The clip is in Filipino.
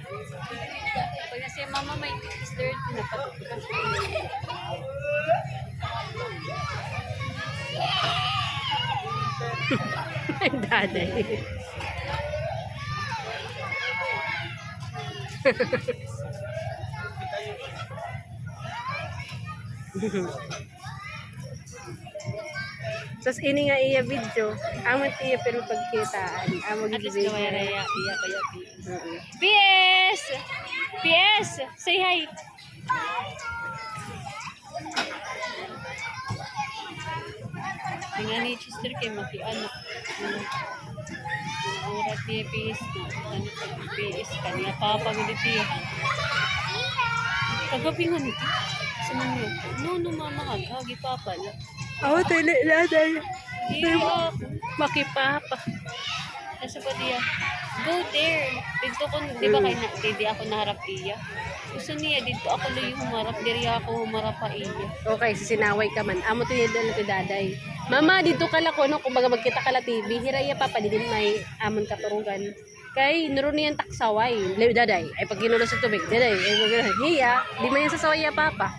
Pag na siya mama may dessert na patutukan siya. Ay, daday. Sas ini nga iya video, amat iya pero pagkitaan, amo At least gid. gawin na iya kaya PS! PS! Say hi! Nga ni Chester kay makianak. Urat niya PS na. Ano pag PS kaniya papagulitihan. Kagabi nga nito. Sa manyo. No, mama kagagi pa pala. Ako tayo laday. Iya. Makipapa. Nasa pa diya. Go there. Dito ko, di ba kay na, di ako naharap iya. Gusto niya, dito ako na yung humarap. Diri ako humarap pa iya. Okay, sinaway ka man. Amo to yung dala ti daday. Mama, dito ka lako no, kumbaga magkita ka la TV. Hiraya papa, di din may amon katurugan. Kay nuro niyan taksaway. Daday, ay pag ginulo sa tubig. Daday, ay pag hiya, di man yan sasaway ya papa.